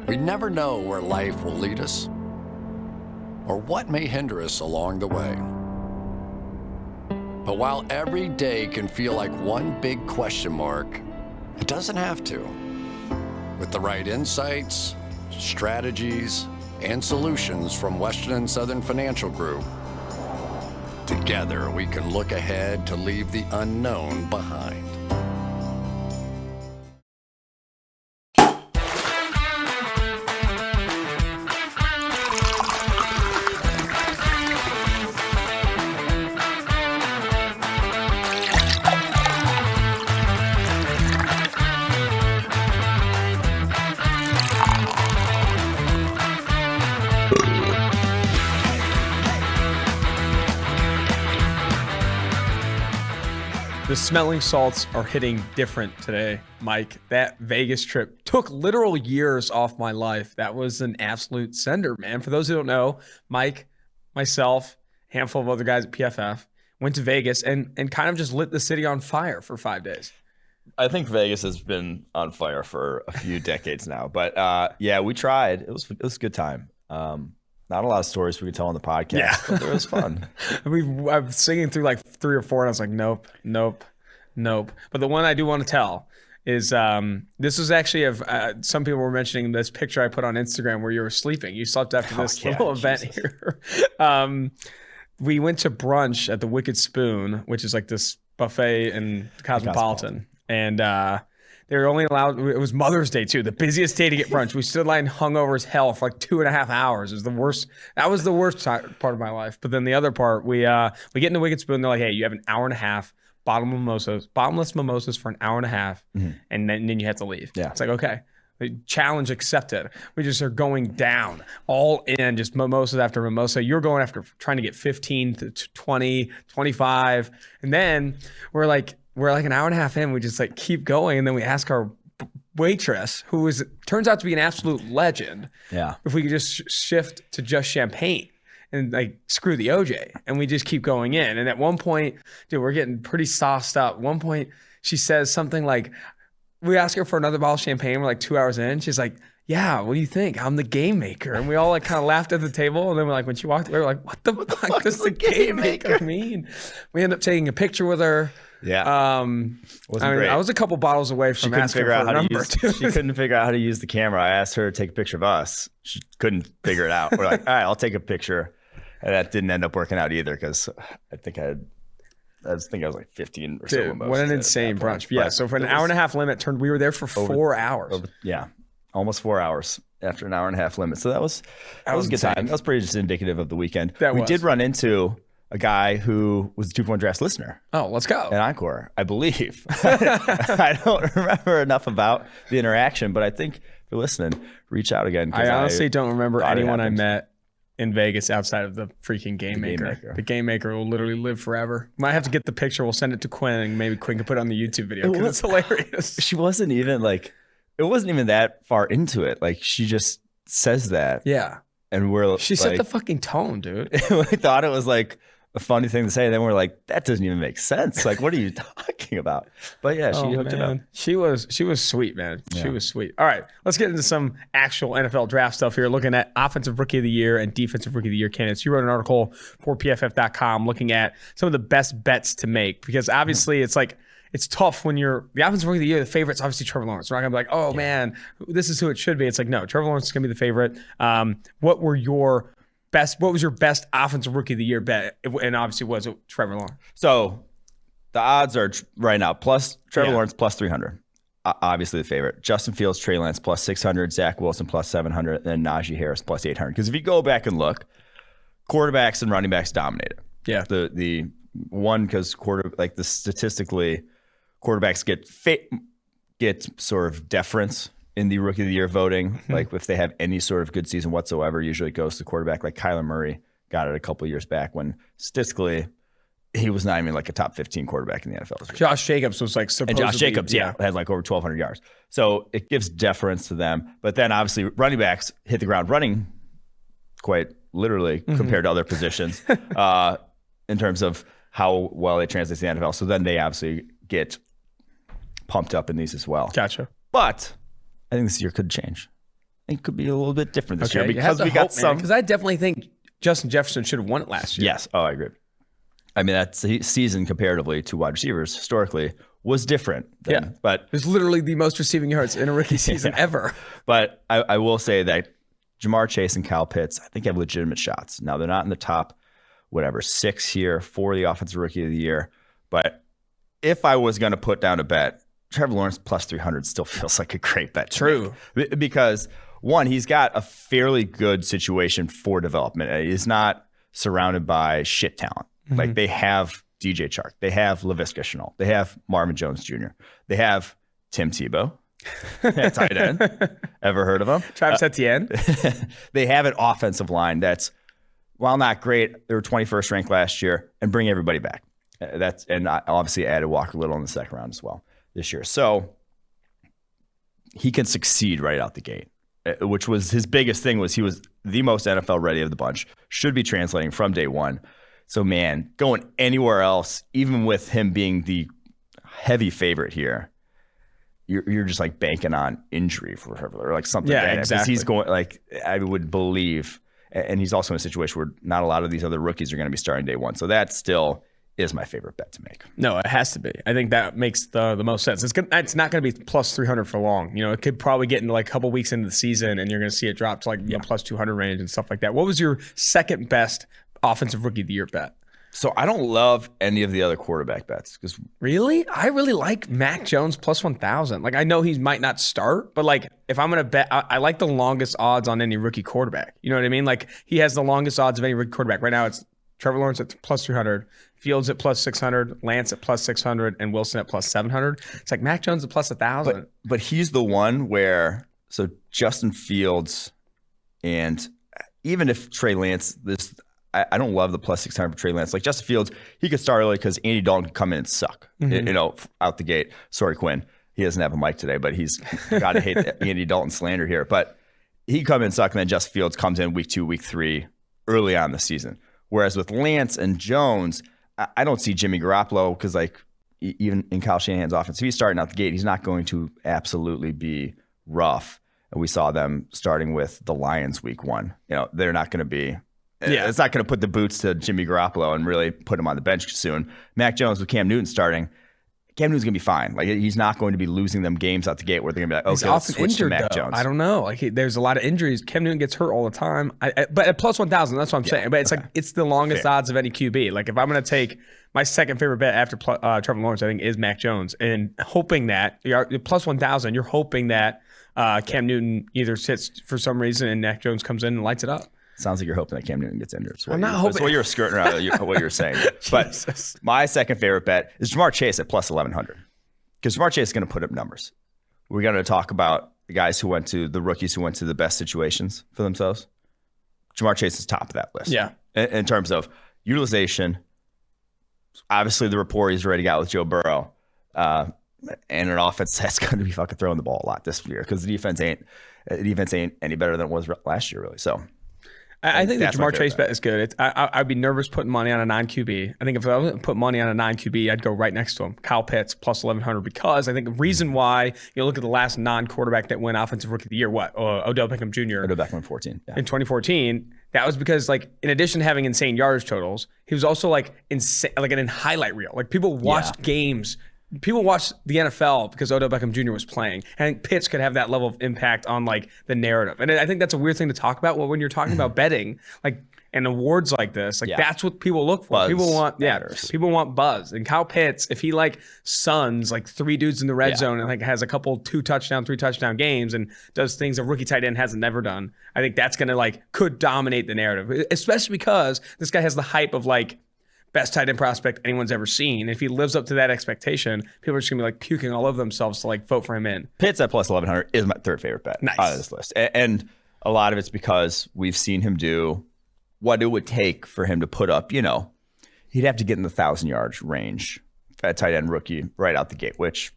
We never know where life will lead us or what may hinder us along the way. But while every day can feel like one big question mark, it doesn't have to. With the right insights, strategies, and solutions from Western and Southern Financial Group, together we can look ahead to leave the unknown behind. The smelling salts are hitting different today, Mike. That Vegas trip took literal years off my life. That was an absolute sender, man. For those who don't know, Mike, myself, a handful of other guys at PFF went to Vegas and kind of just lit the city on fire for 5 days. I think Vegas has been on fire for a few decades now. But yeah, we tried. It was a good time. Not a lot of stories we could tell on the podcast, but it was fun. I was singing through like 3 or 4, and I was like, nope. But the one I do want to tell is this was actually some people were mentioning this picture I put on Instagram where you were sleeping. You slept after this little event here. We went to brunch at the Wicked Spoon, which is like this buffet in Cosmopolitan. And they were only allowed, it was Mother's Day too, the busiest day to get brunch. We stood line hungover as hell for like 2.5 hours. It was the worst. That was the worst part of my life. But then the other part, we get in the Wicked Spoon. They're like, hey, you have an hour and a half, bottomless mimosas for an hour and a half, and then you have to leave. Yeah. It's like, okay. Challenge accepted. We just are going down, all in, just mimosas after mimosa. You're going after trying to get 15 to 20, 25. And then we're like an hour and a half in, we just like keep going. And then we ask our waitress, who turns out to be an absolute legend, if we could just shift to just champagne and like screw the OJ. And we just keep going in. And at one point, dude, we're getting pretty sauced up. At one point, she says something like, we ask her for another bottle of champagne. We're like 2 hours in. She's like, yeah, what do you think? I'm the game maker. And we all like kind of laughed at the table. And then we're like, when she walked away, we're like, what the fuck does the game maker mean? We end up taking a picture with her. Yeah. I was a couple bottles away from asking for a number. She couldn't figure out how to use the camera. I asked her to take a picture of us. She couldn't figure it out. We're like, all right, I'll take a picture. And that didn't end up working out either because I think I was like 15 or so. Dude, what an insane brunch. Yeah, so for an hour and a half limit, we were there for 4 hours. Almost 4 hours after an hour and a half limit. So that was a good insane time. That was pretty just indicative of the weekend. We did run into a guy who was a 2-point drafts listener. Oh, let's go. At Encore, I believe. I don't remember enough about the interaction, but I think if you're listening, reach out again. I honestly don't remember anyone I met in Vegas outside of the freaking game maker. The game maker will literally live forever. Might have to get the picture. We'll send it to Quinn, and maybe Quinn can put it on the YouTube video because it's hilarious. She wasn't even like, it wasn't even that far into it. Like she just says that. Yeah. And she set the fucking tone, dude. We thought it was like a funny thing to say. And then we're like, that doesn't even make sense. Like, what are you talking about? But yeah, she hooked it up. She was sweet, man. Yeah. She was sweet. All right, let's get into some actual NFL draft stuff here. Looking at offensive rookie of the year and defensive rookie of the year candidates. You wrote an article for PFF.com looking at some of the best bets to make because obviously it's tough when you're the offensive rookie of the year. The favorite's obviously Trevor Lawrence. We're not gonna be like, oh man, this is who it should be. It's like, no, Trevor Lawrence is gonna be the favorite. What was your best offensive rookie of the year bet? And obviously was it Trevor Lawrence? So the odds are right now Trevor Lawrence plus 300. Obviously the favorite. Justin Fields, Trey Lance plus 600, Zach Wilson plus 700, and then Najee Harris plus 800. Because if you go back and look, quarterbacks and running backs dominated. Yeah. The one because statistically, quarterbacks get sort of deference in the rookie of the year voting. Mm-hmm. Like if they have any sort of good season whatsoever, usually it goes to the quarterback. Like Kyler Murray got it a couple of years back when statistically he was not even like a top 15 quarterback in the NFL. Josh Jacobs was like supposedly. And Josh Jacobs, had like over 1,200 yards. So it gives deference to them. But then obviously running backs hit the ground running quite literally compared to other positions in terms of how well they translate to the NFL. So then they obviously get pumped up in these as well. Gotcha. But I think this year could change. it could be a little bit different this year you because have to we got hope, man, some. because I definitely think Justin Jefferson should have won it last year. Yes. Oh, I agree. I mean, that season comparatively to wide receivers historically was different. But it was literally the most receiving yards in a rookie season ever. But I will say that Jamar Chase and Kyle Pitts, I think, have legitimate shots. Now, they're not in the top, 6 here for the offensive rookie of the year. But if I was going to put down a bet, Trevor Lawrence plus 300 still feels like a great bet. True. Because, one, he's got a fairly good situation for development. He's not surrounded by shit talent. Like, they have DJ Chark. They have Laviska Shenault. They have Marvin Jones Jr. They have Tim Tebow. Tight end. Ever heard of him? Travis Etienne. They have an offensive line that's, while not great, they were 21st ranked last year, and bring everybody back. And I obviously added Walker Little in the second round as well this year. So he can succeed right out the gate, which was his biggest thing. Was he was the most NFL ready of the bunch. Should be translating from day one. So, man, going anywhere else, even with him being the heavy favorite here, you're just like banking on injury for Trevor, or like something. Yeah, like that. exactly. He's going, like, I would believe, and he's also in a situation where not a lot of these other rookies are going to be starting day one. So that still is my favorite bet to make. No, it has to be. I think that makes the most sense. It's not going to be plus 300 for long. You know, it could probably get into like a couple weeks into the season, and you're going to see it drop to like the plus 200 range and stuff like that. What was your second best offensive rookie of the year bet? So I don't love any of the other quarterback bets because Really? I really like Mac Jones plus 1,000. Like, I know he might not start, but like if I'm going to bet, I like the longest odds on any rookie quarterback. You know what I mean? Like, he has the longest odds of any rookie quarterback. Right now it's Trevor Lawrence at plus 300, Fields at plus 600, Lance at plus 600, and Wilson at plus 700. It's like Mac Jones at plus 1,000. but he's the one where, so Justin Fields, and even if Trey Lance, I don't love the plus 600 for Trey Lance. Like, Justin Fields, he could start early because Andy Dalton could come in and suck, out the gate. Sorry, Quinn. He doesn't have a mic today, but he's got to hate Andy Dalton slander here. But he come in and suck, and then Justin Fields comes in week 2, week 3, early on in the season. Whereas with Lance and Jones, I don't see Jimmy Garoppolo because, like, even in Kyle Shanahan's offense, if he's starting out the gate, he's not going to absolutely be rough. And we saw them starting with the Lions week 1. You know, they're not going to be. Yeah. It's not going to put the boots to Jimmy Garoppolo and really put him on the bench soon. Mac Jones with Cam Newton starting, Cam Newton's going to be fine. Like, he's not going to be losing them games out the gate where they're going to be like, okay, let's switch to Mac Jones. I don't know. Like, there's a lot of injuries. Cam Newton gets hurt all the time. But at plus 1,000, that's what I'm saying. But it's like, it's the longest odds of any QB. Like, if I'm going to take my second favorite bet after Trevor Lawrence, I think is Mac Jones. And hoping that, you're plus 1,000, you're hoping that Cam Newton either sits for some reason and Mac Jones comes in and lights it up. Sounds like you're hoping that Cam Newton gets injured. I'm not hoping. That's what you're skirting around what you're saying. But my second favorite bet is Jamar Chase at plus 1,100. Because Jamar Chase is going to put up numbers. We're going to talk about the rookies who went to the best situations for themselves. Jamar Chase is top of that list. Yeah. In terms of utilization, obviously the rapport he's already got with Joe Burrow, and an offense that's going to be fucking throwing the ball a lot this year because the defense ain't any better than it was last year, really. So I think the Jamar Chase bet is good. I'd be nervous putting money on a non-QB. I think if I was to put money on a non-QB, I'd go right next to him. Kyle Pitts plus 1,100 because I think the reason why, look at the last non-quarterback that win Offensive Rookie of the Year, Odell Beckham Jr. Odell Beckham in 2014. Yeah. In 2014, that was because, like, in addition to having insane yardage totals, he was also like insane, like an highlight reel. Like, people watched games. People watch the NFL because Odell Beckham Jr. was playing. I think Pitts could have that level of impact on, like, the narrative. And I think that's a weird thing to talk about when you're talking about betting, like, and awards like this. Like, that's what people look for. Buzz people want matters. People want buzz. And Kyle Pitts, if he, like, suns, like, 3 dudes in the red zone and, like, has a couple 2 touchdown, 3 touchdown games and does things a rookie tight end hasn't never done, I think that's going to, like, could dominate the narrative. Especially because this guy has the hype of, like, best tight end prospect anyone's ever seen. If he lives up to that expectation, people are just gonna be like puking all over themselves to, like, vote for him in. Pitts at plus 1,100 is my third favorite bet out of this list. And a lot of it's because we've seen him do what it would take for him to put up, he'd have to get in the 1,000-yard range at tight end rookie right out the gate, which,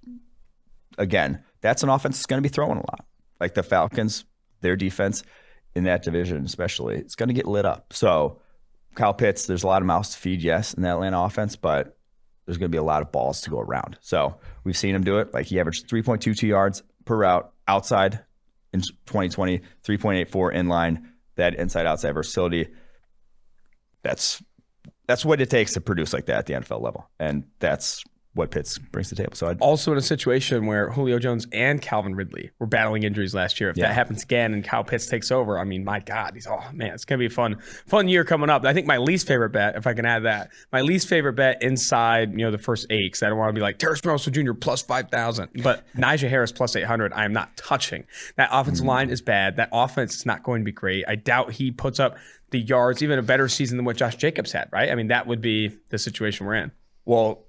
again, that's an offense that's going to be throwing a lot. Like the Falcons, their defense in that division especially, it's going to get lit up. So Kyle Pitts, there's a lot of mouths to feed, yes, in that Atlanta offense, but there's going to be a lot of balls to go around. So we've seen him do it. Like, he averaged 3.22 yards per route outside in 2020, 3.84 inline, that inside-outside versatility. That's what it takes to produce like that at the NFL level. And that's what Pitts brings to the table. So also in a situation where Julio Jones and Calvin Ridley were battling injuries last year. If that happens again and Kyle Pitts takes over, I mean, my God, it's going to be a fun year coming up. I think my least favorite bet, if I can add that, my least favorite bet inside, the first 8, because I don't want to be like Terrace Marshall Jr. plus 5,000, but Najee Harris plus 800, I am not touching. That offensive line is bad. That offense is not going to be great. I doubt he puts up the yards, even a better season than what Josh Jacobs had, right? I mean, that would be the situation we're in. Well,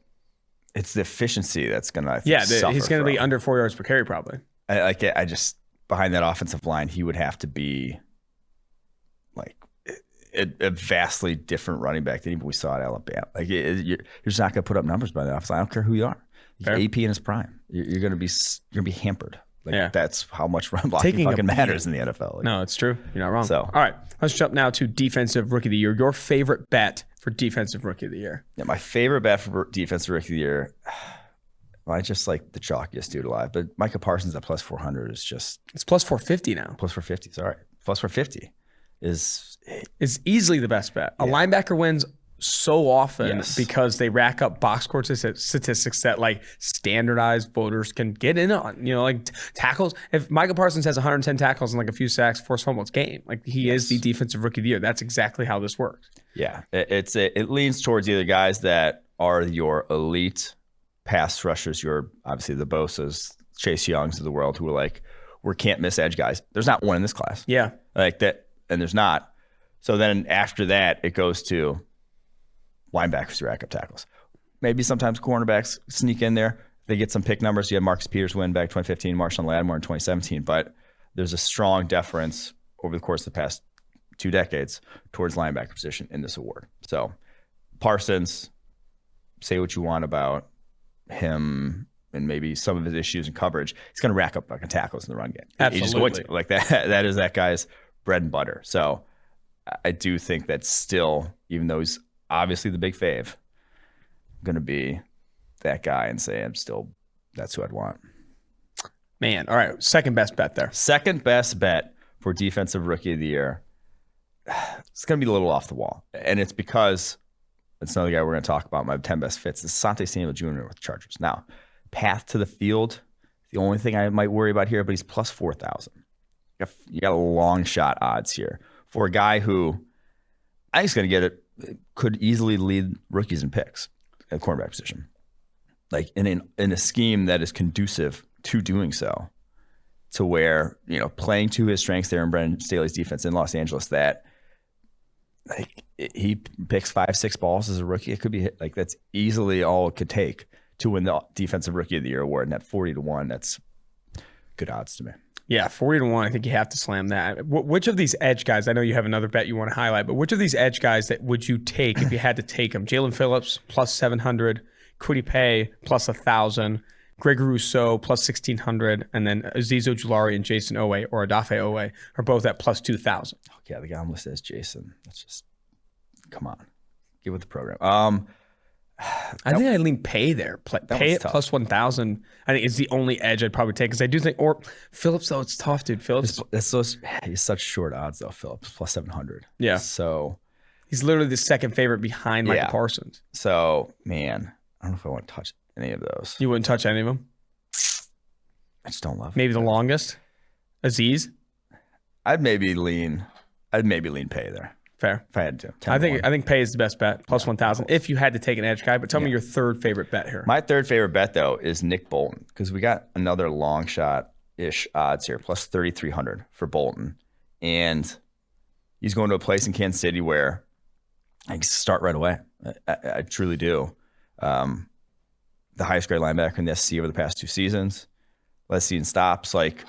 it's the efficiency that's going to he's going to be under 4 yards per carry probably. I just behind that offensive line, he would have to be like a vastly different running back than even we saw at Alabama. Like you're just not going to put up numbers by the offense. I don't care who you are. AP in his prime, you're going to be hampered. That's how much run blocking fucking matters in the NFL. No, it's true. You're not wrong. So, all right, let's jump now to defensive rookie of the year. Your favorite bet for defensive rookie of the year? Yeah, my favorite bet for defensive rookie of the year. Well, I just like the chalkiest dude alive, but Micah Parsons at plus 400 is just. It's plus 450 now. Plus 450. Sorry, plus 450 is easily the best bet. A linebacker wins so often because they rack up box score statistics that like standardized voters can get in on. Like tackles. If Micah Parsons has 110 tackles and like a few sacks, forced fumbles, game. Like he is the defensive rookie of the year. That's exactly how this works. Yeah, it leans towards either guys that are your elite pass rushers, your obviously the Bosa's, Chase Youngs of the world, who are like, we can't miss edge guys. There's not one in this class. Yeah, like that, and there's not. So then after that, it goes to linebackers who rack up tackles. Maybe sometimes cornerbacks sneak in there. They get some pick numbers. You had Marcus Peters win back 2015, Marshawn Lattimore in 2017. But there's a strong deference over the course of the past 2 decades towards linebacker position in this award. So Parsons, say what you want about him and maybe some of his issues in coverage. He's going to rack up fucking tackles in the run game. Absolutely. He's just going to. Like that. That is that guy's bread and butter. So I do think that still, even though he's obviously the big fave, going to be that guy and say that's who I'd want. Man, all right, second best bet there. Second best bet for defensive rookie of the year. It's going to be a little off the wall, and it's because it's another guy we're going to talk about. My 10 best fits is Asante Samuel Jr. with the Chargers. Now, path to the field, the only thing I might worry about here, but he's plus 4,000. You got a long shot odds here for a guy who I think is going to get it. Could easily lead rookies in picks at cornerback position, like in a scheme that is conducive to doing so, to where playing to his strengths there in Brandon Staley's defense in Los Angeles. That like he picks 5-6 balls as a rookie. It could be like that's easily all it could take to win the defensive rookie of the year award. And at 40-1, that's good odds to me. Yeah, 40-1. I think you have to slam that. Which of these edge guys, I know you have another bet you want to highlight, but which of these edge guys that would you take if you had to take them? Jalen Phillips plus 700, Kwity Paye plus 1,000, Greg Rousseau plus 1,600, and then Azeez Ojulari and Jason Owe or Odafe Owe are both at plus 2,000. Yeah, the guy I'm listed as Jason. That's just, come on, get with the program. I think I lean Paye there. Paye at plus 1,000. I think is the only edge I'd probably take because I do think. Or Phillips though, it's tough, dude. Phillips. He's such short odds though. Phillips plus 700. Yeah. So he's literally the second favorite behind Micah Parsons. So man, I don't know if I want to touch any of those. You wouldn't touch any of them. I just don't love. Maybe the longest, Azeez. I'd maybe lean Paye there. Fair. If I had to. I think Paye is the best bet, plus 1,000, if you had to take an edge guy. But tell me your third favorite bet here. My third favorite bet, though, is Nick Bolton, because we got another long shot-ish odds here, plus 3,300 for Bolton. And he's going to a place in Kansas City where I can start right away. I truly do. The highest grade linebacker in the SEC over the past 2 seasons. Let's see in stops. Like,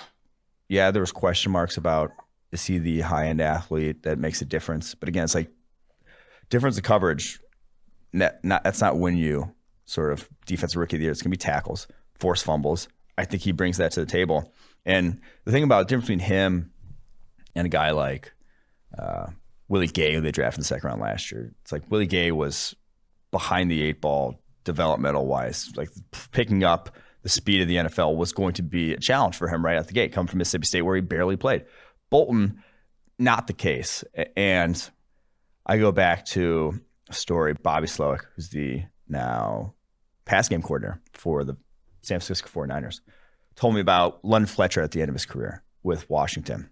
yeah, there was question marks about, is he the high-end athlete that makes a difference? But again, it's like difference of coverage. That's not when you sort of defensive rookie of the year. It's going to be tackles, forced fumbles. I think he brings that to the table. And the thing about the difference between him and a guy like Willie Gaye, who they drafted in the second round last year, it's like Willie Gaye was behind the 8 ball developmental-wise, like picking up the speed of the NFL was going to be a challenge for him right out the gate, coming from Mississippi State where he barely played. Bolton, not the case. And I go back to a story, Bobby Slowick, who's the now pass game coordinator for the San Francisco 49ers, told me about Lund Fletcher at the end of his career with Washington.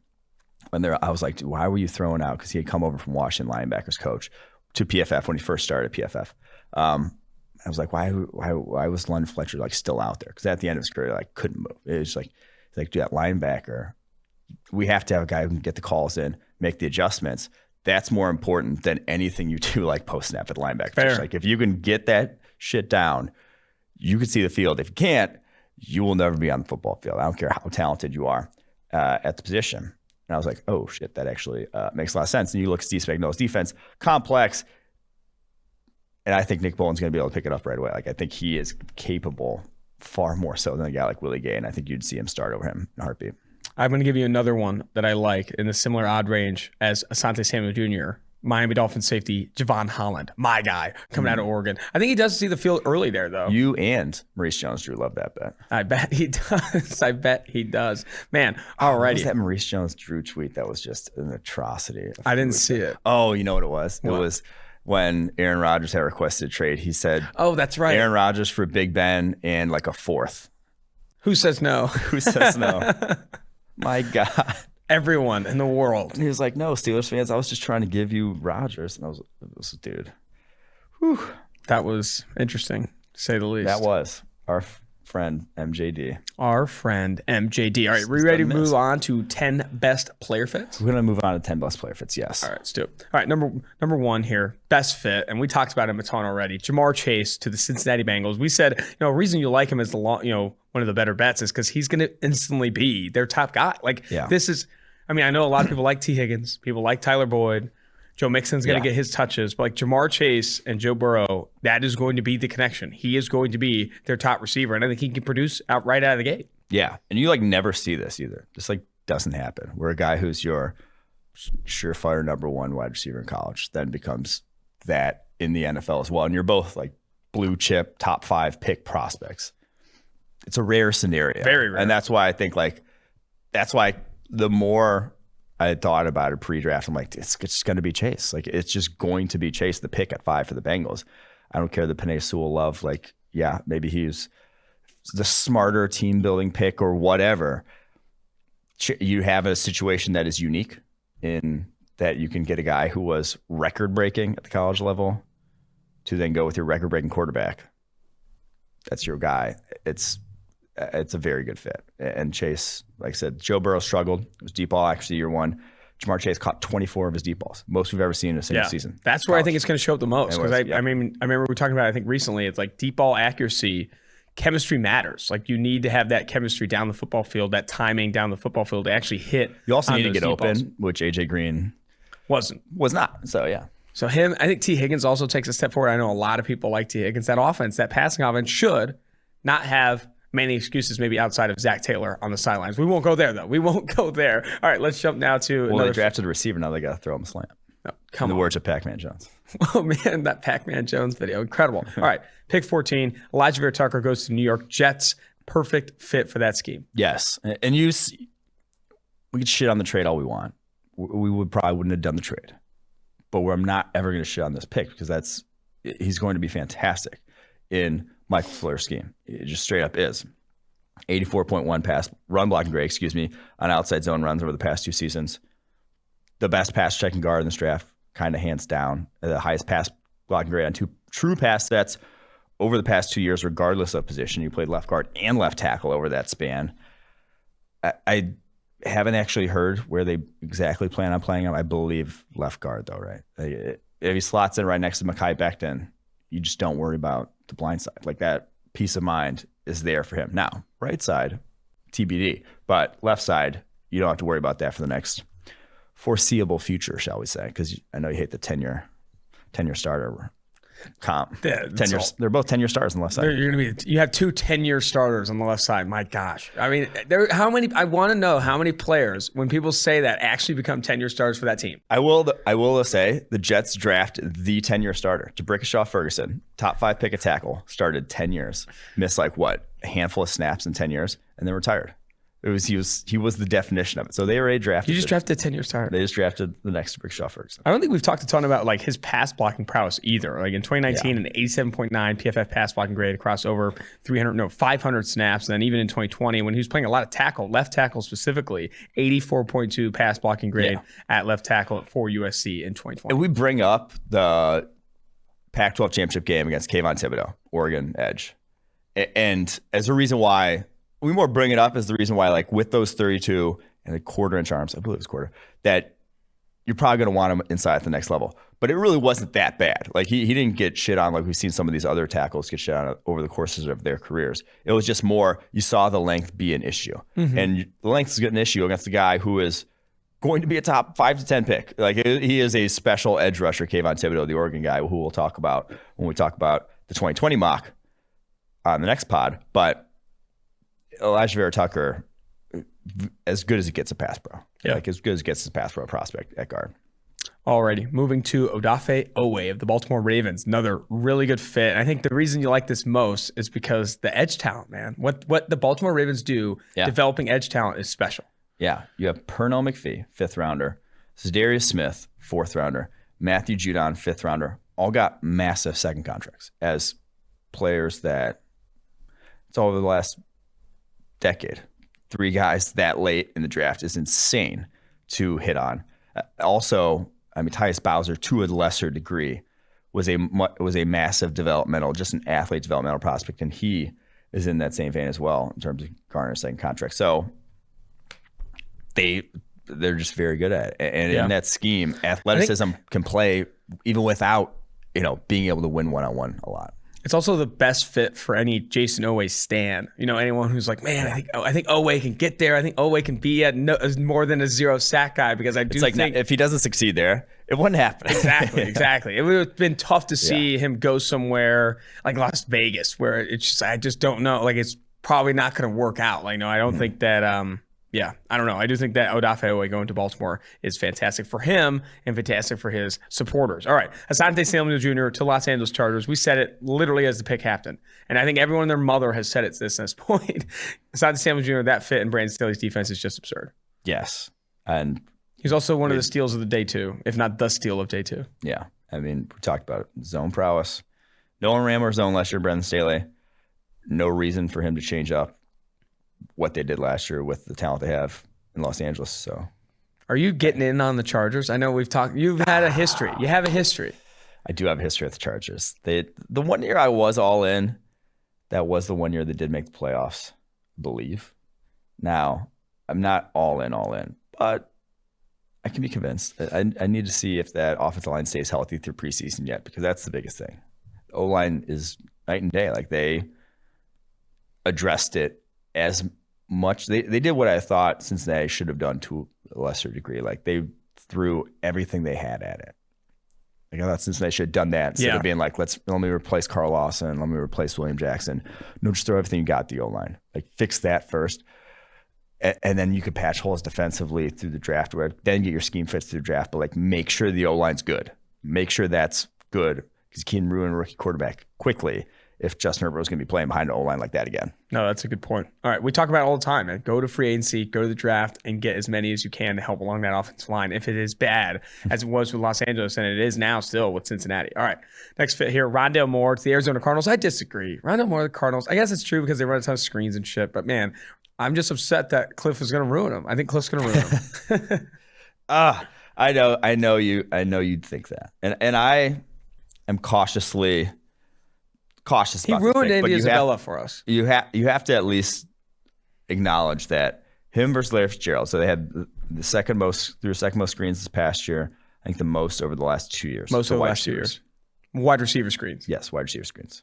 When I was like, dude, why were you throwing out? Because he had come over from Washington linebackers coach to PFF when he first started at PFF. I was like, why was Lund Fletcher like still out there? Because at the end of his career, like couldn't move. It was like, dude, that linebacker, we have to have a guy who can get the calls in, make the adjustments. That's more important than anything you do like post snap at linebacker. Fair. Like if you can get that shit down, you can see the field. If you can't, you will never be on the football field. I don't care how talented you are at the position. And I was like, oh shit, that actually makes a lot of sense. And you look at Steve Spagnuolo's defense, complex. And I think Nick Bolton's going to be able to pick it up right away. Like I think he is capable far more so than a guy like Willie Gay. And I think you'd see him start over him in a heartbeat. I'm going to give you another one that I like in a similar odd range as Asante Samuel Jr., Miami Dolphins safety Javon Holland, my guy, coming out of Oregon. I think he does see the field early there, though. You and Maurice Jones-Drew love that bet. I bet he does. I bet he does. Man, alrighty. What was that Maurice Jones-Drew tweet that was just an atrocity? I didn't see it. Oh, you know what it was? What? It was when Aaron Rodgers had requested a trade. He said, oh, that's right. Aaron Rodgers for Big Ben and like a fourth. Who says no? Who says no? My God. Everyone in the world. And he was like, no, Steelers fans, I was just trying to give you Rodgers. And I was dude. Whew. That was interesting, to say the least. That was our friend MJD. Our friend MJD. All right, we ready to move on to 10 best player fits? We're going to move on to 10 best player fits, yes. All right, let's do it. All right, number one here, best fit, and we talked about him a ton already. Jamar Chase to the Cincinnati Bengals. We said, a reason you like him is one of the better bets is because he's going to instantly be their top guy. This is, I know a lot of people like T. Higgins. People like Tyler Boyd. Joe Mixon's going to get his touches. But Jamar Chase and Joe Burrow, that is going to be the connection. He is going to be their top receiver. And I think he can produce right out of the gate. Yeah. And you never see this either. Just doesn't happen. Where a guy who's your surefire number one wide receiver in college then becomes that in the NFL as well. And you're both blue chip, top 5 pick prospects. It's a rare scenario. Very rare. And that's why I think that's why the more I had thought about it pre-draft, I'm like, it's just going to be Chase. It's just going to be Chase, the pick at 5 for the Bengals. I don't care the Penei Sewell love. Maybe he's the smarter team building pick or whatever. You have a situation that is unique in that you can get a guy who was record breaking at the college level to then go with your record breaking quarterback. That's your guy. It's a very good fit. And Chase, like I said, Joe Burrow struggled. It was deep ball accuracy year one. Jamar Chase caught 24 of his deep balls, most we've ever seen in a single season. That's where I think it's going to show up the most. Because I remember we were talking about, I think recently, it's deep ball accuracy, chemistry matters. You need to have that chemistry down the football field, that timing down the football field to actually hit. You also need to get open, balls. which AJ Green was not. So, yeah. So him, I think T. Higgins also takes a step forward. I know a lot of people like T. Higgins. That offense, that passing offense should not have many excuses maybe outside of Zach Taylor on the sidelines. We won't go there, though. We won't go there. All right, let's jump now to they drafted a receiver. Now they got to throw him a slant. No, come on. In the words of Pac-Man Jones. Oh, man, that Pac-Man Jones video. Incredible. All right, pick 14. Elijah Vera Tucker goes to New York Jets. Perfect fit for that scheme. Yes. And we could shit on the trade all we want. We wouldn't have done the trade. But I'm not ever going to shit on this pick because he's going to be fantastic in Michael Fleury's scheme. It just straight up is. 84.1 run blocking grade, on outside zone runs over the past 2 seasons. The best pass checking guard in this draft, kind of hands down. The highest pass blocking grade on 2 true pass sets over the past 2 years, regardless of position. You played left guard and left tackle over that span. I haven't actually heard where they exactly plan on playing him. I believe left guard, though, right? If he slots in right next to Mekhi Becton, you just don't worry about the blind side. That peace of mind is there for him. Now, right side, TBD. But left side, you don't have to worry about that for the next foreseeable future, shall we say, because I know you hate the 10-year starter. comp. Yeah, 10 years. They're both 10-year stars on the left side. You have two 10-year starters on the left side. My gosh. I mean, how many? I want to know how many players, when people say that, actually become 10-year stars for that team. I will say the Jets draft the 10-year starter. D'Brickashaw Ferguson, top 5 pick of tackle, started 10 years, missed a handful of snaps in 10 years, and then retired. He was the definition of it. So they already drafted. You just drafted a 10-year starter. They just drafted the next D'Brickashaw Ferguson. I don't think we've talked a ton about his pass blocking prowess either. Like in 2019, an 87.9 PFF pass blocking grade across over 500 snaps. And then even in 2020, when he was playing a lot of tackle, left tackle specifically, 84.2 pass blocking grade at left tackle for USC in 2020. And we bring up the Pac-12 championship game against Kayvon Thibodeau, Oregon edge, and as a reason why. We more bring it up as the reason why, with those 32 and the quarter-inch arms, I believe it was quarter, that you're probably going to want him inside at the next level. But it really wasn't that bad. He didn't get shit on like we've seen some of these other tackles get shit on over the courses of their careers. It was just more, you saw the length be an issue. Mm-hmm. And the length is an issue against a guy who is going to be a top 5 to 10 pick. He is a special edge rusher, Kayvon Thibodeau, the Oregon guy, who we'll talk about when we talk about the 2020 mock on the next pod. But Elijah Vera Tucker, as good as it gets a pass pro. Yeah. As good as it gets a pass pro prospect at guard. Alrighty, moving to Odafe Oweh of the Baltimore Ravens. Another really good fit. I think the reason you like this most is because the edge talent, man. What the Baltimore Ravens do, developing edge talent is special. Yeah. You have Pernell McPhee, 5th rounder. Zadarius Smith, 4th rounder. Matthew Judon, 5th rounder. All got massive second contracts as players that it's all over the last decade. 3 guys that late in the draft is insane to hit on. Also, Tyus Bowser, to a lesser degree, was a massive developmental, just an athlete developmental prospect, and he is in that same vein as well in terms of garnering a second contract. So they're just very good at it, and in that scheme, athleticism can play even without being able to win one-on-one a lot. It's also the best fit for any Jason Oweh stan. Anyone who's like, man, I think Oweh can get there. I think Oweh can be more than a 0 sack guy because I do think if he doesn't succeed there, it wouldn't happen. Exactly. It would have been tough to see him go somewhere like Las Vegas where it's just I just don't know. It's probably not going to work out. I don't think that. I don't know. I do think that Odafe Oweh going to Baltimore is fantastic for him and fantastic for his supporters. All right. Asante Samuel Jr. to Los Angeles Chargers. We said it literally as the pick captain. And I think everyone and their mother has said it to this point. Asante Samuel Jr., that fit in Brandon Staley's defense is just absurd. Yes. And he's also one of the steals of the day two, if not the steal of day two. Yeah. We talked about it. Zone prowess. No one ran more zone last year, Brandon Staley. No reason for him to change up what they did last year with the talent they have in Los Angeles. So, are you getting in on the Chargers? I know we've talked. You've had a history. You have a history. I do have a history with the Chargers. The one year I was all in, that was the one year they did make the playoffs, I believe. Now, I'm not all in, but I can be convinced. I need to see if that offensive line stays healthy through preseason yet, because that's the biggest thing. The O-line is night and day. They addressed it as much. They did what I thought Cincinnati should have done to a lesser degree. They threw everything they had at it. I thought Cincinnati should have done that instead of being let me replace Carl Lawson, let me replace William Jackson. No, just throw everything you got at the O-line. Fix that first. And then you could patch holes defensively through the draft, then get your scheme fits through the draft, but make sure the O-line's good. Make sure that's good, because you can ruin a rookie quarterback quickly if Justin Herbert was going to be playing behind an O-line like that again. No, that's a good point. All right, we talk about it all the time, man. Go to free agency, go to the draft, and get as many as you can to help along that offensive line if it is bad, as it was with Los Angeles, and it is now still with Cincinnati. All right, next fit here, Rondale Moore to the Arizona Cardinals. I disagree. Rondale Moore to the Cardinals, I guess it's true because they run a ton of screens and shit, but man, I'm just upset that Cliff is going to ruin him. I think Cliff's going to ruin him. I know you'd think that. And I am cautious about he ruined Andy Isabella for us. You have to at least acknowledge that him versus Larry Fitzgerald. So they had the second most screens this past year. I think the most over the last 2 years. Most over the last 2 years. Wide receiver screens. Yes, wide receiver screens.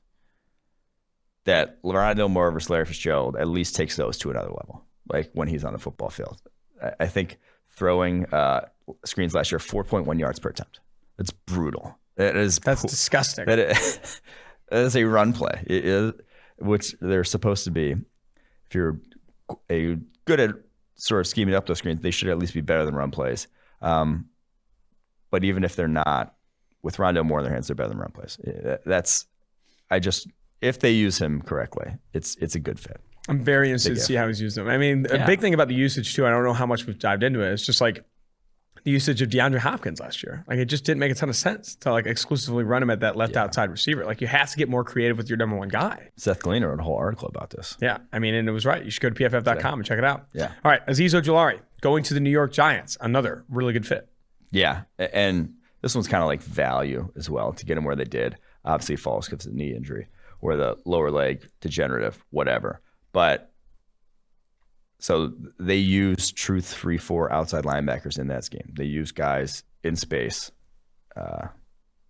That Rondale Moore versus Larry Fitzgerald at least takes those to another level. When he's on the football field, I think throwing screens last year 4.1 yards per attempt. That's brutal. That's disgusting. That is a run play. It is, which they're supposed to be. If you're good at sort of scheming up those screens, they should at least be better than run plays. But even if they're not, with Rondo more in their hands, they're better than run plays. If they use him correctly, it's a good fit. I'm very interested to see how he's used them. I mean, a big thing about the usage too, I don't know how much we've dived into it. It's just like the usage of DeAndre Hopkins last year. Like, it just didn't make a ton of sense to like exclusively run him at that left outside receiver. Like, you have to get more creative with your number one guy. Seth Gleaner wrote a whole article about this. Yeah. I mean, and it was right. You should go to PFF.com and check it out. Yeah. All right. Azeez Ojulari going to the New York Giants. Another really good fit. Yeah. And this one's kind of like value as well to get him where they did. Obviously, he falls because of the knee injury or the lower leg degenerative, whatever. But so they use true 3-4 outside linebackers in that scheme. They use guys in space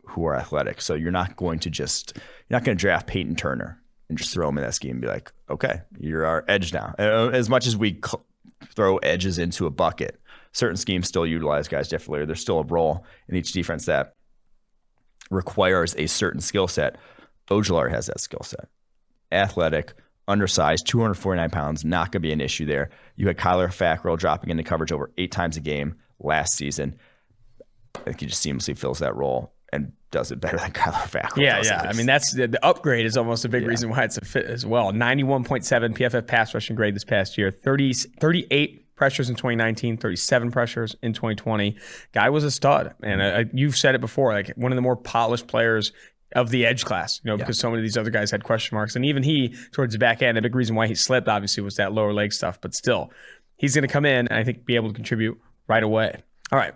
who are athletic. So you're not going to draft Peyton Turner and just throw him in that scheme and be like, okay, you're our edge now. As much as we throw edges into a bucket, certain schemes still utilize guys differently. There's still a role in each defense that requires a certain skill set. Ojulari has that skill set. Athletic, undersized, 249 pounds, not going to be an issue there. You had Kyler Fackrell dropping into coverage over 8 times a game last season. I think he just seamlessly fills that role and does it better than Kyler Fackrell. Yeah. I mean, that's the upgrade is almost a big reason why it's a fit as well. 91.7 PFF pass rushing grade this past year, 38 pressures in 2019, 37 pressures in 2020. Guy was a stud. And you've said it before, like one of the more polished players of the edge class, because so many of these other guys had question marks. And even he, towards the back end, a big reason why he slipped, obviously, was that lower leg stuff. But still, he's going to come in and I think be able to contribute right away. All right.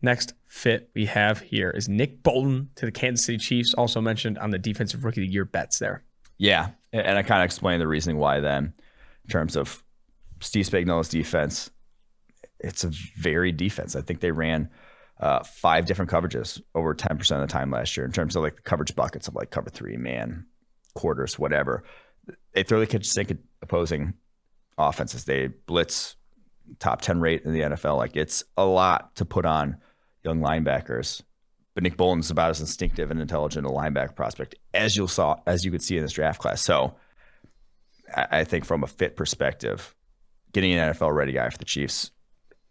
Next fit we have here is Nick Bolton to the Kansas City Chiefs, also mentioned on the Defensive Rookie of the Year bets there. Yeah. And I kind of explained the reasoning why then in terms of Steve Spagnuolo's defense. It's a varied defense. I think they ran 5 different coverages over 10% of the time last year in terms of like the coverage buckets of like cover 3, man, quarters, whatever. They throw the kitchen sink at opposing offenses. They blitz top 10 rate in the NFL. Like, it's a lot to put on young linebackers. But Nick Bolton's about as instinctive and intelligent a linebacker prospect as you could see in this draft class. So I think from a fit perspective, getting an NFL ready guy for the Chiefs,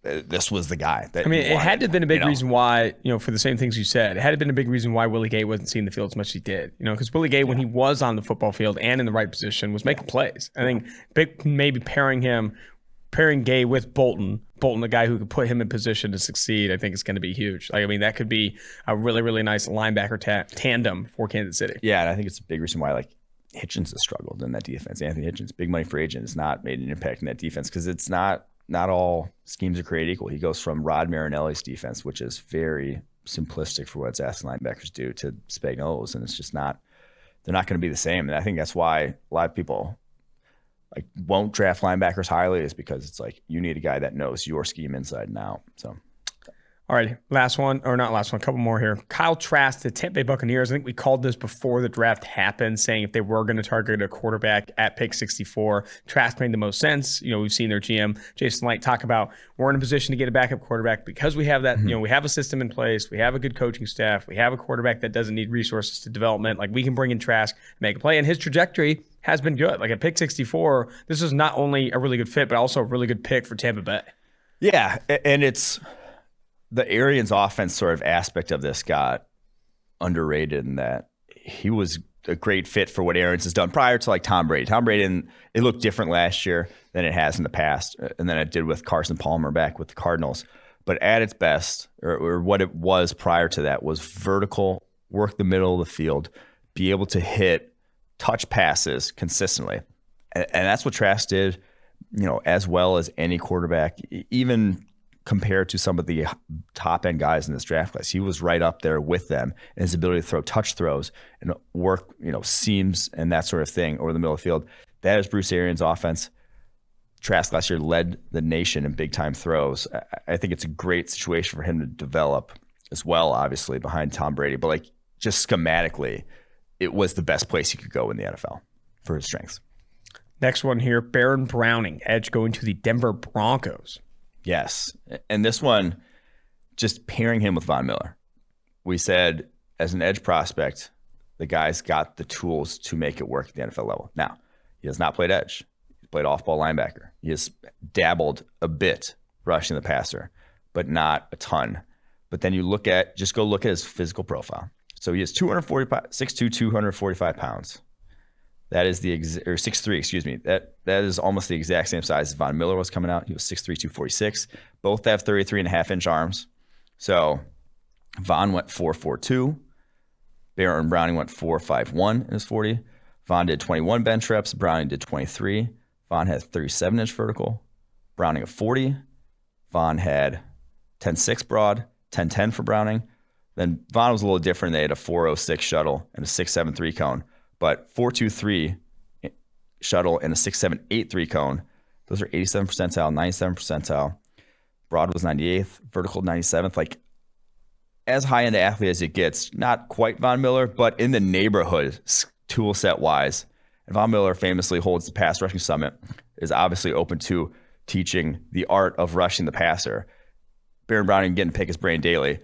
this was the guy. That it had to have been a big reason why, for the same things you said, it had to have been a big reason why Willie Gay wasn't seeing the field as much as he did. Because Willie Gay, when he was on the football field and in the right position, was making plays. I think maybe pairing Gay with Bolton, the guy who could put him in position to succeed, I think is going to be huge. That could be a really, really nice linebacker tandem for Kansas City. Yeah, and I think it's a big reason why Hitchens has struggled in that defense. Anthony Hitchens, big money free agent, has not made an impact in that defense because it's not all schemes are created equal. He goes from Rod Marinelli's defense, which is very simplistic for what its ass linebackers do, to Spagnuolo's, and it's just not. They're not going to be the same, and I think that's why a lot of people won't draft linebackers highly, is because it's like you need a guy that knows your scheme inside and out. So. All right, a couple more here. Kyle Trask to Tampa Bay Buccaneers. I think we called this before the draft happened, saying if they were going to target a quarterback at pick 64, Trask made the most sense. We've seen their GM, Jason Light, talk about we're in a position to get a backup quarterback because we have that, we have a system in place, we have a good coaching staff, we have a quarterback that doesn't need resources to development. We can bring in Trask, make a play, and his trajectory has been good. At pick 64, this is not only a really good fit, but also a really good pick for Tampa Bay. Yeah, and it's the Arians offense sort of aspect of this got underrated in that he was a great fit for what Arians has done prior to Tom Brady. Tom Brady, it looked different last year than it has in the past, and then it did with Carson Palmer back with the Cardinals. But at its best, or what it was prior to that, was vertical, work the middle of the field, be able to hit touch passes consistently. And that's what Trask did, as well as any quarterback, even compared to some of the top end guys in this draft class. He was right up there with them in his ability to throw touch throws and work, seams and that sort of thing over the middle of the field. That is Bruce Arians' offense. Trask last year led the nation in big time throws. I think it's a great situation for him to develop as well, obviously behind Tom Brady, but just schematically, it was the best place he could go in the NFL for his strengths. Next one here, Baron Browning, edge going to the Denver Broncos. Yes. And this one, just pairing him with Von Miller. We said as an edge prospect, the guy's got the tools to make it work at the NFL level. Now, he has not played edge. He's played off-ball linebacker. He has dabbled a bit rushing the passer, but not a ton. But then just go look at his physical profile. So he is 6'2", 245 pounds. That is or 6'3", excuse me. That is almost the exact same size as Von Miller was coming out. He was 6'3", 246. Both have 33.5-inch arms. So Von went 4'4", Barrett and Browning went 4'5" in his 40. Von did 21 bench reps. Browning did 23. Von had 37-inch vertical. Browning a 40. Von had 10.6 broad, 10.10 for Browning. Then Von was a little different. They had a 4.06 shuttle and a 6.73 cone. But 4.23 shuttle and a 6.783 cone, those are 87th percentile, 97th percentile. Broad was 98th, vertical 97th. Like, as high-end athlete as it gets, not quite Von Miller, but in the neighborhood, tool set-wise. And Von Miller famously holds the pass rushing summit, is obviously open to teaching the art of rushing the passer. Baron Browning getting to pick his brain daily.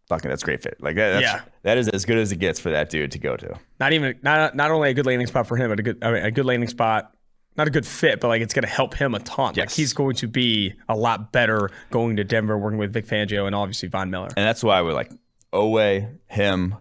Fucking, that's a great fit. Like that is as good as it gets for that dude to go to. Not only a good landing spot for him, but a good landing spot. Not a good fit, but like it's going to help him a ton. Yes. Like he's going to be a lot better going to Denver, working with Vic Fangio and obviously Von Miller. And that's why we're like, OROY, him,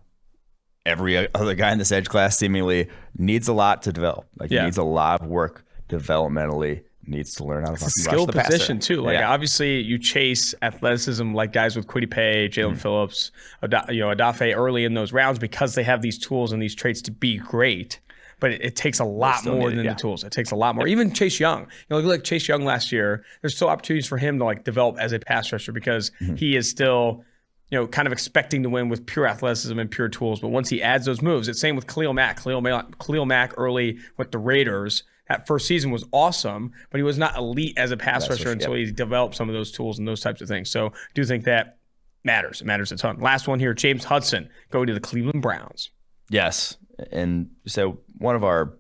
every other guy in this edge class seemingly needs a lot to develop. Like he needs a lot of work developmentally. Needs to learn how to fucking skill rush the position passer. too. Like obviously you chase athleticism like guys with Kwity Paye, Jalen Phillips, Adafe early in those rounds because they have these tools and these traits to be great. But it takes a lot more than the tools. It takes a lot more. Even Chase Young. Look like Chase Young last year. There's still opportunities for him to like develop as a pass rusher because he is still, kind of expecting to win with pure athleticism and pure tools. But once he adds those moves, it's same with Khalil Mack. Khalil Mack early with the Raiders. That first season was awesome, but he was not elite as a pass rusher until he developed some of those tools and those types of things. So I do think that matters. It matters a ton. Last one here, James Hudson going to the Cleveland Browns. Yes. And so one of our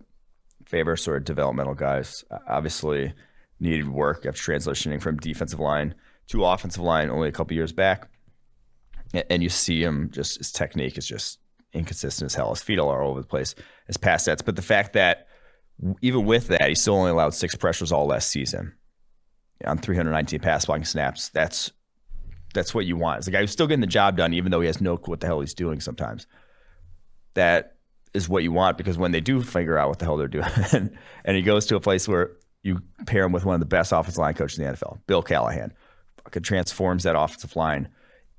favorite sort of developmental guys obviously needed work after transitioning from defensive line to offensive line only a couple years back. And you see him just, his technique is just inconsistent as hell. His feet are all over the place, his pass sets. But the fact that even with that, he still only allowed 6 pressures all last season on 319 pass blocking snaps. That's what you want. It's a guy who's still getting the job done, even though he has no clue what the hell he's doing sometimes. That is what you want, because when they do figure out what the hell they're doing, and he goes to a place where you pair him with one of the best offensive line coaches in the NFL, Bill Callahan, fucking transforms that offensive line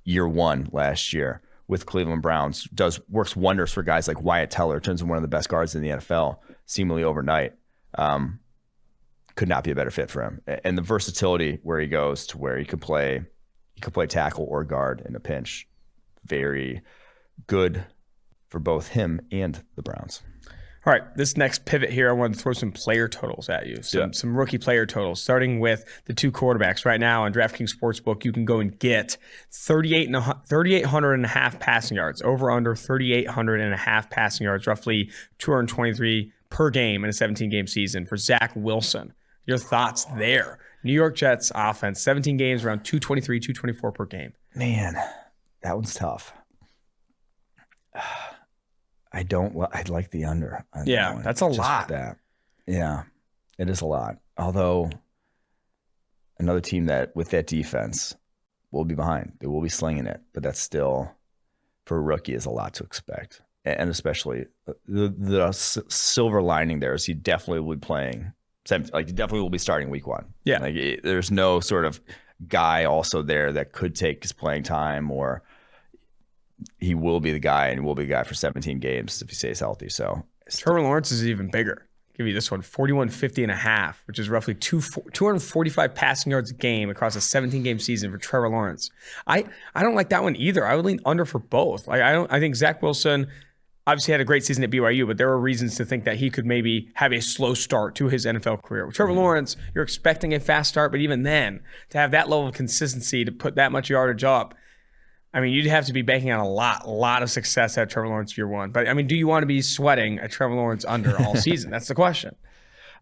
year one last year with Cleveland Browns, works wonders for guys like Wyatt Teller, turns into one of the best guards in the NFL, seemingly overnight. Could not be a better fit for him. And the versatility where he goes to where he could play tackle or guard in a pinch, very good for both him and the Browns. All right, this next pivot here, I want to throw some player totals at you, some rookie player totals, starting with the 2 quarterbacks. Right now on DraftKings Sportsbook, you can go and get 3,800 and a half passing yards, over under 3,800 and a half passing yards, roughly 223 per game in a 17-game season for Zach Wilson. Your thoughts there? New York Jets offense, 17 games, around 223, 224 per game. Man, that one's tough. I'd like the under. Yeah, that's a lot. That. Yeah, it is a lot. Although another team that with that defense will be behind. They will be slinging it, but that's still, for a rookie, is a lot to expect. And especially the silver lining there is he definitely will be playing. Like he definitely will be starting week 1. Yeah, like there's no sort of guy also there that could take his playing time, or he will be the guy, and he will be the guy for 17 games if he stays healthy. So Trevor Lawrence is even bigger. I'll give you this one, 4150 and a half, which is roughly 245 passing yards a game across a 17-game season for Trevor Lawrence. I don't like that one either. I would lean under for both. I think Zach Wilson obviously had a great season at BYU, but there are reasons to think that he could maybe have a slow start to his NFL career. With Trevor Lawrence, you're expecting a fast start, but even then, to have that level of consistency, to put that much yardage up, I mean, you'd have to be banking on a lot of success at Trevor Lawrence year 1. But I mean, do you want to be sweating a Trevor Lawrence under all season? That's the question.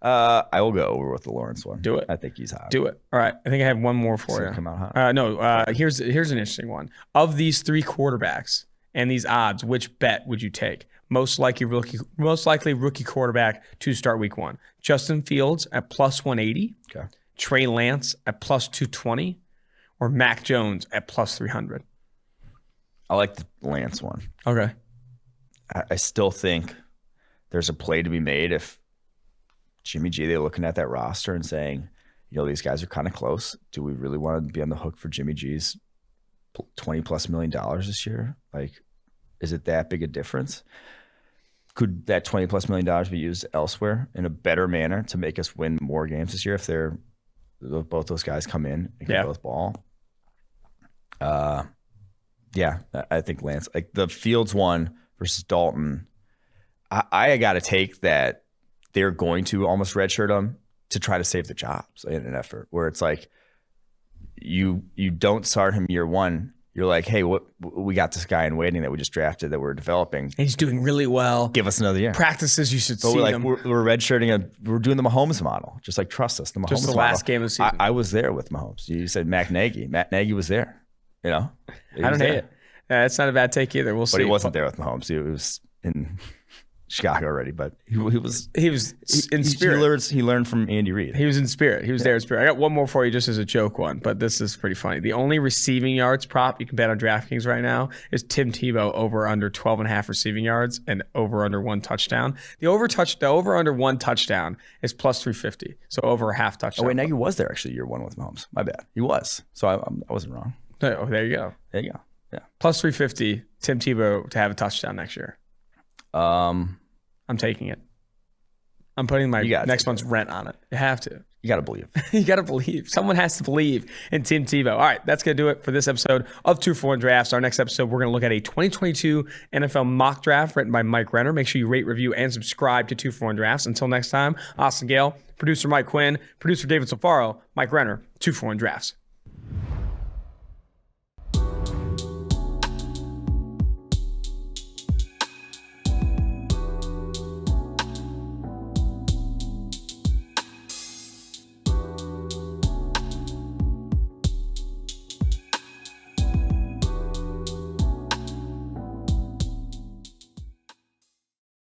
I will go over with the Lawrence one. Do it. I think he's hot. Do it. All right. I think I have one more for you. Come out hot. Here's an interesting one. Of these 3 quarterbacks, and these odds, which bet would you take? Most likely rookie quarterback to start week 1. Justin Fields at plus 180. Okay. Trey Lance at plus 220, or Mac Jones at plus 300. I like the Lance one. Okay. I still think there's a play to be made if Jimmy G, they're looking at that roster and saying, these guys are kind of close. Do we really want to be on the hook for Jimmy G's $20+ million this year? Like, is it that big a difference? Could that $20+ million be used elsewhere in a better manner to make us win more games this year if both those guys come in and can both ball? Yeah, I think Lance, like the Fields one versus Dalton, I got to take that they're going to almost redshirt them to try to save the jobs in an effort where it's like you don't start him year 1. You're like, hey, we got this guy in waiting that we just drafted that we're developing. He's doing really well. Give us another year. Practices, you should see them. We're redshirting we're doing the Mahomes model. Just like, trust us. The Mahomes just the model. last game of the season. I was there with Mahomes. You said Matt Nagy. Matt Nagy was there. I don't hate it. Yeah, it's not a bad take either. We'll see. But he wasn't there with Mahomes. He was in Chicago already, but he was in spirit. He learned from Andy Reid. He was in spirit. He was there in spirit. I got one more for you just as a joke one, but this is pretty funny. The only receiving yards prop you can bet on DraftKings right now is Tim Tebow over under 12.5 receiving yards and over under 1 touchdown. The over under 1 touchdown is plus 350. So over a half touchdown. Oh wait, Nagy was there actually year 1 with Mahomes. My bad. He was. So I wasn't wrong. Oh, there you go. There you go. Yeah. Plus 350, Tim Tebow to have a touchdown next year. I'm taking it. I'm putting my next month's rent on it. You have to. You got to believe. You got to believe. Someone has to believe in Tim Tebow. All right, that's going to do it for this episode of 2 for 1 Drafts. Our next episode, we're going to look at a 2022 NFL mock draft written by Mike Renner. Make sure you rate, review, and subscribe to 2 for 1 Drafts. Until next time, Austin Gayle, producer Mike Quinn, producer David Sofaro, Mike Renner, 2 for 1 Drafts.